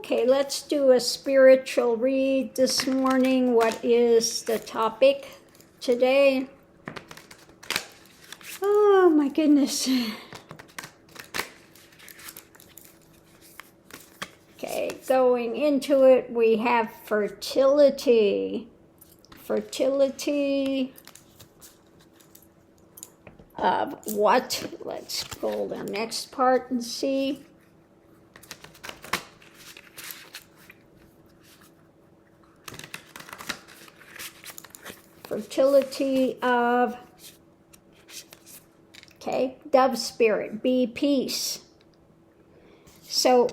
Okay, let's do a spiritual read this morning. What is the topic today? Oh my goodness. Okay, going into it, we have fertility. Fertility of what? Let's pull the next part and see. Fertility of, okay, dove spirit, be peace. So,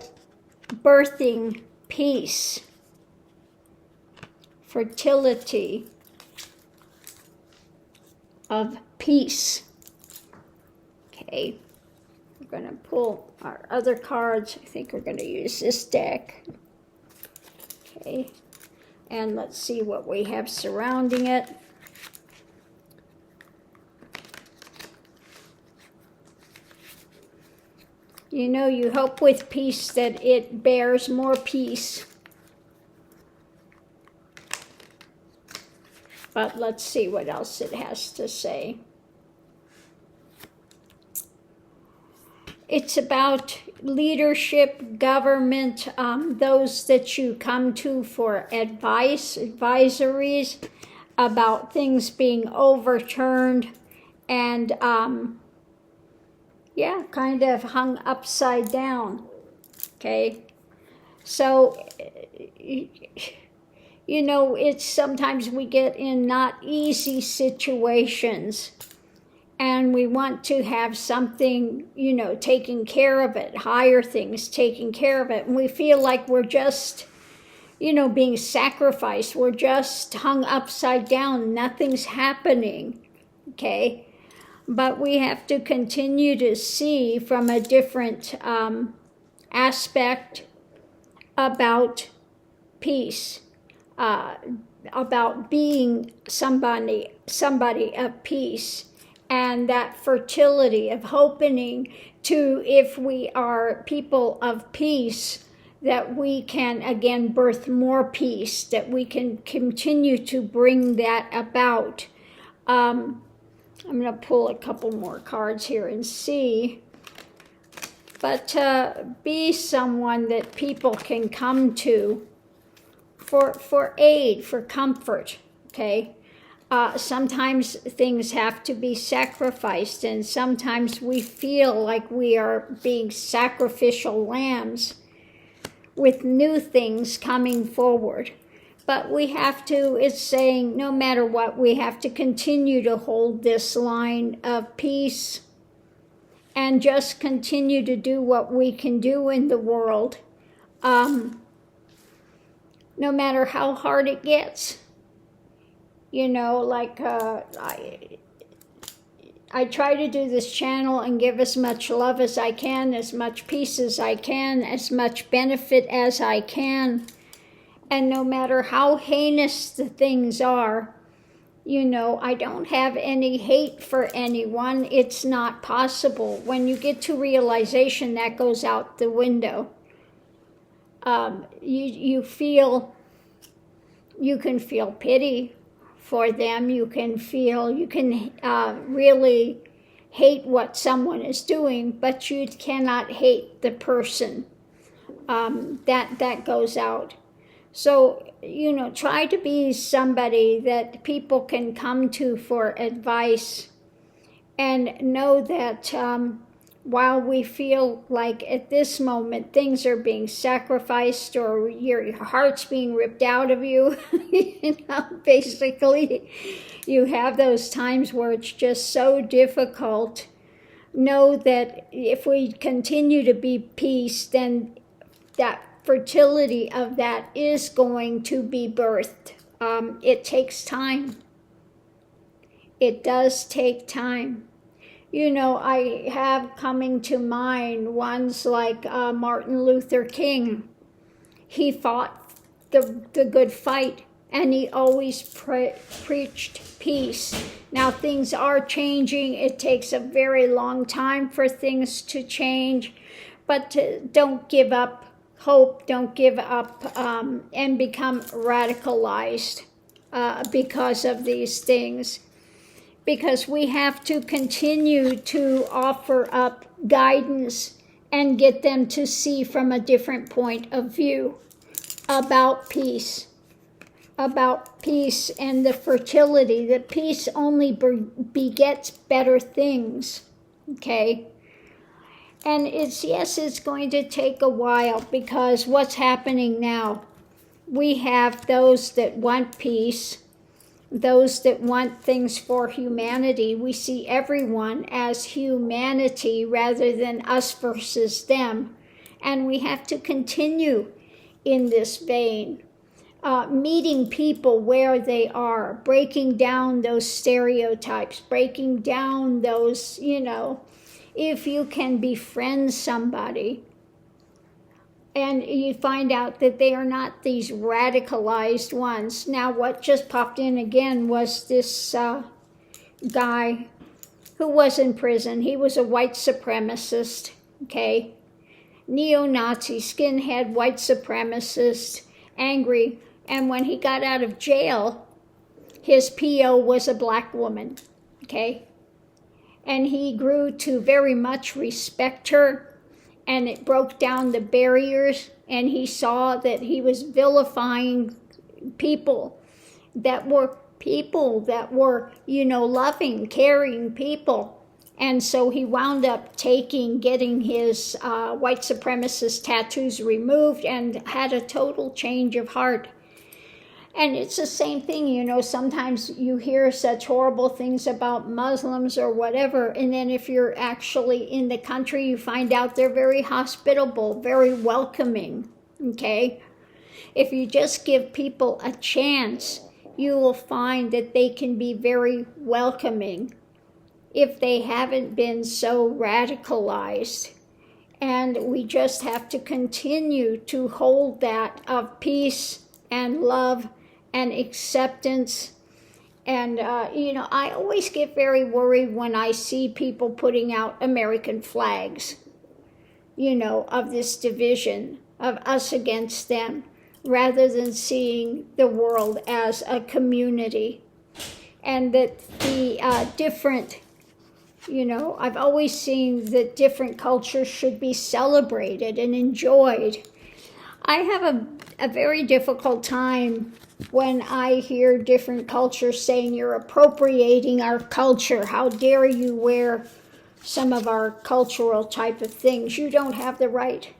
birthing peace. Fertility of peace. Okay, we're going to pull our other cards. I think we're going to use this deck. Okay, and let's see what we have surrounding it. You know, you hope with peace that it bears more peace. But let's see what else it has to say. It's about leadership, government, those that you come to for advice, advisories about things being overturned and yeah, kind of hung upside down, okay? So, you know, it's sometimes we get in not easy situations and we want to have something, you know, taking care of it, higher things taking care of it. And we feel like we're just, you know, being sacrificed. We're just hung upside down. Nothing's happening, okay? But we have to continue to see from a different aspect about peace, about being somebody of peace, and that fertility of hoping to, if we are people of peace, that we can again birth more peace, that we can continue to bring that about. I'm going to pull a couple more cards here and see. But be someone that people can come to for aid, for comfort, okay? Sometimes things have to be sacrificed, and sometimes we feel like we are being sacrificial lambs with new things coming forward. But we have to, it's saying, no matter what, we have to continue to hold this line of peace and just continue to do what we can do in the world, no matter how hard it gets. You know, like I try to do this channel and give as much love as I can, as much peace as I can, as much benefit as I can. And no matter how heinous the things are, you know, I don't have any hate for anyone. It's not possible. When you get to realization, that goes out the window. You can feel pity for them. You can really hate what someone is doing, but you cannot hate the person. That goes out. So, you know, try to be somebody that people can come to for advice, and know that while we feel like at this moment things are being sacrificed or your heart's being ripped out of you, you know, basically you have those times where it's just so difficult. Know that if we continue to be peace, then that fertility of that is going to be birthed. It takes time. It does take time. You know, I have coming to mind ones like Martin Luther King. He fought the good fight, and he always preached peace. Now things are changing. It takes a very long time for things to change, but don't give up hope, don't give up, and become radicalized because of these things. Because we have to continue to offer up guidance and get them to see from a different point of view about peace and the fertility. That peace only begets better things, okay? And it's going to take a while, because what's happening now, we have those that want peace, those that want things for humanity. We see everyone as humanity rather than us versus them. And we have to continue in this vein, meeting people where they are, breaking down those stereotypes, breaking down those, if you can befriend somebody, and you find out that they are not these radicalized ones. Now, what just popped in again was this guy who was in prison. He was a white supremacist, okay? Neo-Nazi, skinhead, white supremacist, angry. And when he got out of jail, his PO was a black woman, okay? And he grew to very much respect her. And it broke down the barriers, and he saw that he was vilifying people that were loving, caring people. And so he wound up getting his white supremacist tattoos removed and had a total change of heart. And it's the same thing, sometimes you hear such horrible things about Muslims or whatever, and then if you're actually in the country, you find out they're very hospitable, very welcoming, okay? If you just give people a chance, you will find that they can be very welcoming if they haven't been so radicalized. And we just have to continue to hold that of peace and love and acceptance. And, I always get very worried when I see people putting out American flags, of this division, of us against them, rather than seeing the world as a community. And that the different, I've always seen that different cultures should be celebrated and enjoyed. I have a very difficult time when I hear different cultures saying, you're appropriating our culture. How dare you wear some of our cultural type of things? You don't have the right.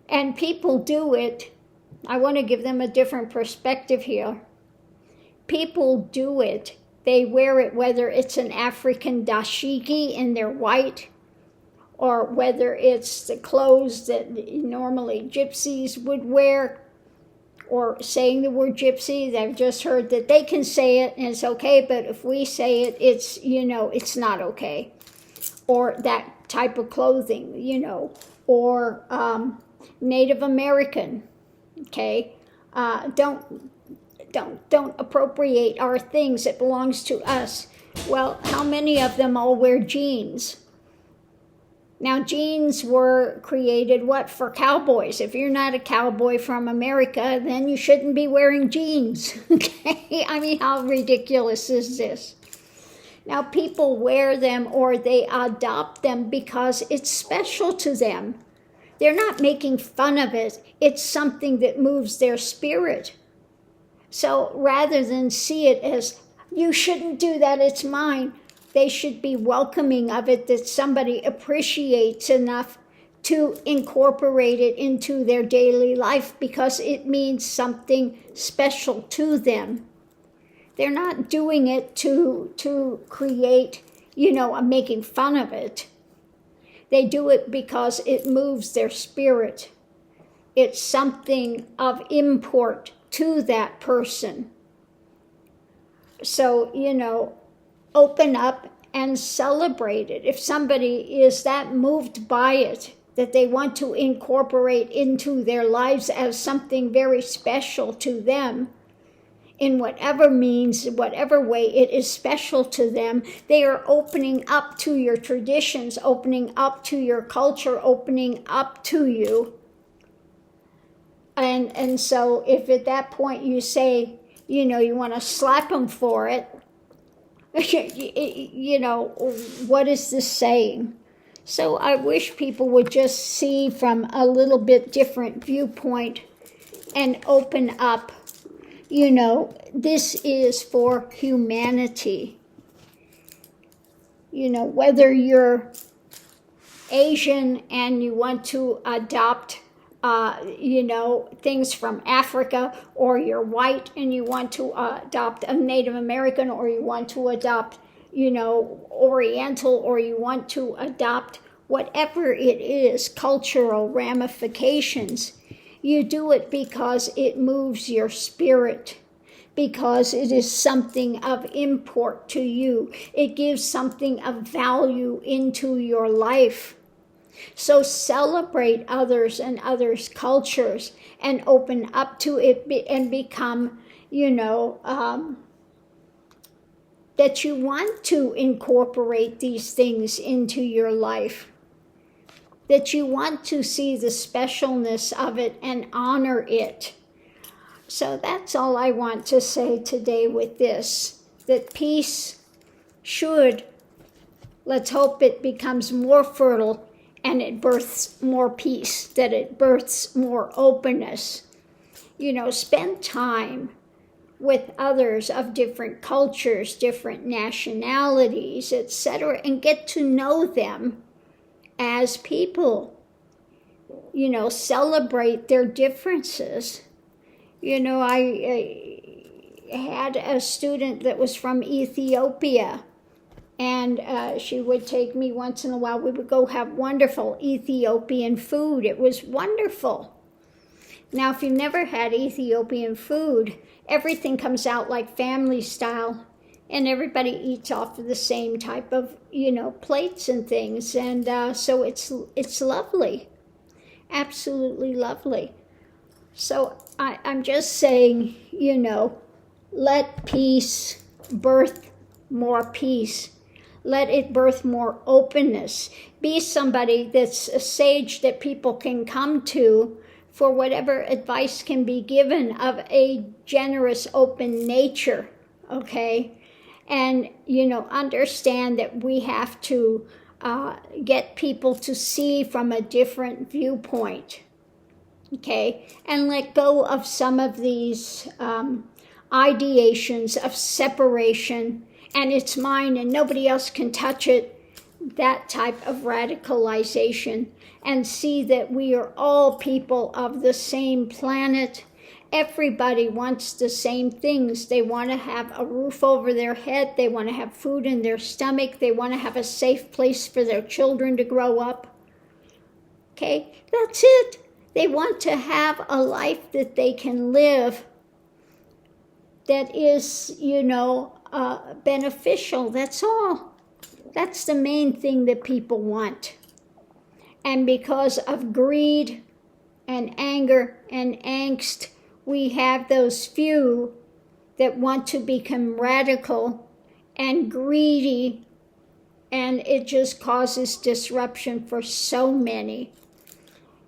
And people do it. I want to give them a different perspective here. People do it. They wear it, whether it's an African dashiki and they're white, or whether it's the clothes that normally gypsies would wear, or saying the word gypsy. They've just heard that they can say it and it's okay, but if we say it, it's not okay. Or that type of clothing, or Native American, okay? Don't appropriate our things. It belongs to us. Well, how many of them all wear jeans? Now, jeans were created, for cowboys. If you're not a cowboy from America, then you shouldn't be wearing jeans, okay? I mean, how ridiculous is this? Now, people wear them or they adopt them because it's special to them. They're not making fun of it. It's something that moves their spirit. So rather than see it as, you shouldn't do that, it's mine, they should be welcoming of it, that somebody appreciates enough to incorporate it into their daily life because it means something special to them. They're not doing it to create, making fun of it. They do it because it moves their spirit. It's something of import to that person. So, open up and celebrate it. If somebody is that moved by it, that they want to incorporate into their lives as something very special to them, in whatever means, whatever way it is special to them, they are opening up to your traditions, opening up to your culture, opening up to you. And so if at that point you say, you want to slap them for it, what is this saying? So I wish people would just see from a little bit different viewpoint and open up. This is for humanity. Whether you're Asian and you want to adopt things from Africa, or you're white and you want to adopt a Native American, or you want to adopt, Oriental, or you want to adopt whatever it is, cultural ramifications. You do it because it moves your spirit, because it is something of import to you. It gives something of value into your life. So celebrate others and others' cultures and open up to it and become, that you want to incorporate these things into your life, that you want to see the specialness of it and honor it. So that's all I want to say today with this, that peace should, let's hope it becomes more fertile and it births more peace, that it births more openness. Spend time with others of different cultures, different nationalities, etc., and get to know them as people. Celebrate their differences. I had a student that was from Ethiopia, and she would take me once in a while. We would go have wonderful Ethiopian food. It was wonderful. Now, if you've never had Ethiopian food, everything comes out like family style, and everybody eats off of the same type of, plates and things. And so it's lovely, absolutely lovely. So I'm just saying, let peace birth more peace. Let it birth more openness. Be somebody that's a sage that people can come to for whatever advice can be given of a generous, open nature, okay? And, understand that we have to get people to see from a different viewpoint, okay? And let go of some of these ideations of separation, and it's mine and nobody else can touch it, that type of radicalization, and see that we are all people of the same planet. Everybody wants the same things. They want to have a roof over their head. They want to have food in their stomach. They want to have a safe place for their children to grow up. Okay, that's it. They want to have a life that they can live that is, beneficial. That's all. That's the main thing that people want. And because of greed and anger and angst, we have those few that want to become radical and greedy, and it just causes disruption for so many.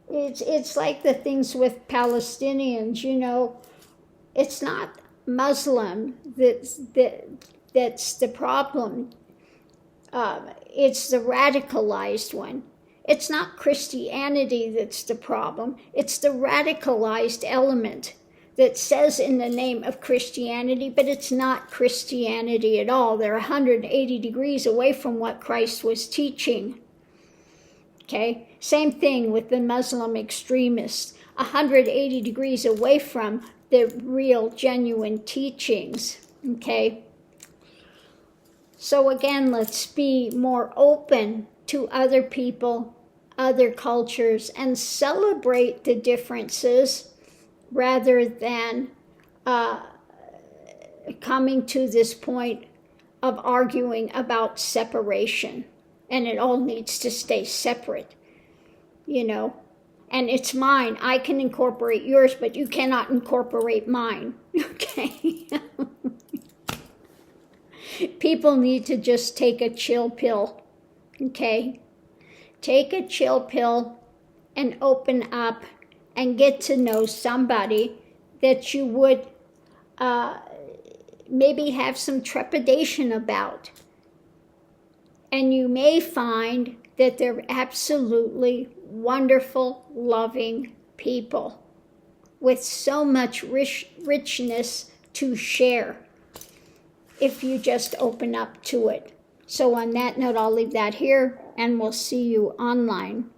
It's like the things with Palestinians, it's not Muslim that's the problem. It's the radicalized one. It's not Christianity that's the problem. It's the radicalized element that says in the name of Christianity, but it's not Christianity at all. They're 180 degrees away from what Christ was teaching. Okay? Same thing with the Muslim extremists. 180 degrees away from the real, genuine teachings. Okay? So again, let's be more open to other people, other cultures, and celebrate the differences rather than coming to this point of arguing about separation. And it all needs to stay separate, And it's mine. I can incorporate yours, but you cannot incorporate mine, okay? People need to just take a chill pill, okay? Take a chill pill and open up and get to know somebody that you would maybe have some trepidation about. And you may find that they're absolutely wonderful, loving people with so much richness to share if you just open up to it. So on that note, I'll leave that here, and we'll see you online.